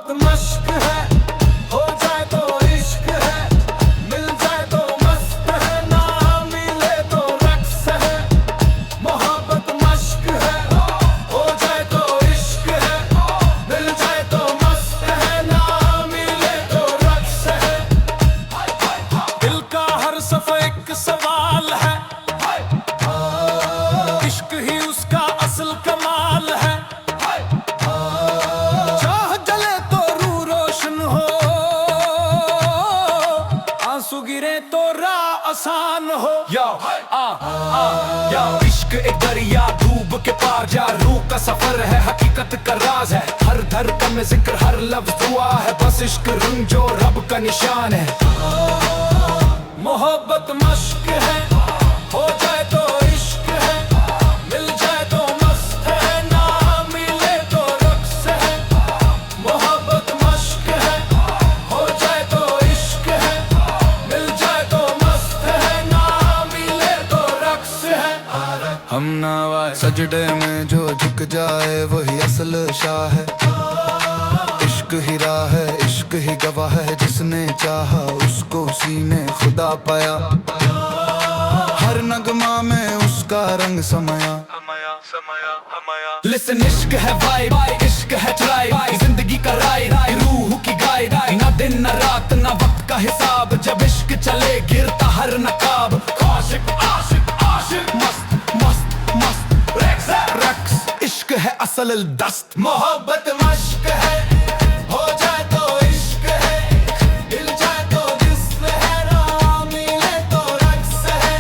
मोहब्बत मश्क है, हो जाए तो इश्क है, मिल जाए तो मस्त है, ना मिले तो रक्स है। मोहब्बत मश्क है, हो जाए तो इश्क है, मिल जाए तो मस्त है, ना मिले तो रक्स है। दिल का हर सफा एक सवाल है, इश्क ही उसका असल कमाल है। चाह जले तो रूह रोशन हो, आंसू गिरे तो राह आसान हो। यो यो इश्क एक दरिया डूब के पार जा, रूह का सफर है, हकीकत का राज है। हर धड़कन में जिक्र, हर लफ्ज दुआ है, बस इश्क रंग जो रब का निशान है। मोहब्बत मश्क है, हो जाए तो इश्क है, मिल जाए तो मस्त है, ना मिले तो रक्स है। मोहब्बत मश्क है, हो जाए तो इश्क है, मिल जाए तो मस्त है, ना मिले तो रक्स है। हम नवाए सजदे में जो झुक जाए वही असल शाह है। इश्क ही राह है, इश्क ही गवाह है, जिसने चाहा उसको उसी ने खुदा पाया। हर नगमा में उसका रंग समाया। लिसन इश्क है वाइब, इश्क है ट्राई, जिंदगी का राइड, रूह की गाइड। ना दिन न रात न वक्त का हिसाब, जब इश्क चले गिरता हर नकाब। आशिक आशिक आशिक, मस्त मस्त मस्त, रक्स रक्स, इश्क है असल दस्त। मोहब्बत मश्क है, हो जाए तो इश्क है, मिल जाए तो जिस्म है, ना मिले तो रक्स है।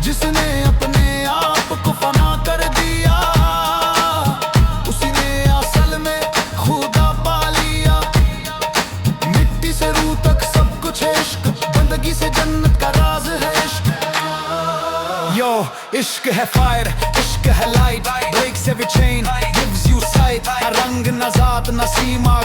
जिसने अपने आप को फना कर दिया, उसी ने असल में खुदा पा लिया। मिट्टी से रूह तक सब कुछ है इश्क, बंदगी से जन्नत का राज है इश्क। यो इश्क है फायर, इश्क है light, breaks every chain, gives you sight. रंग न जात न सीमा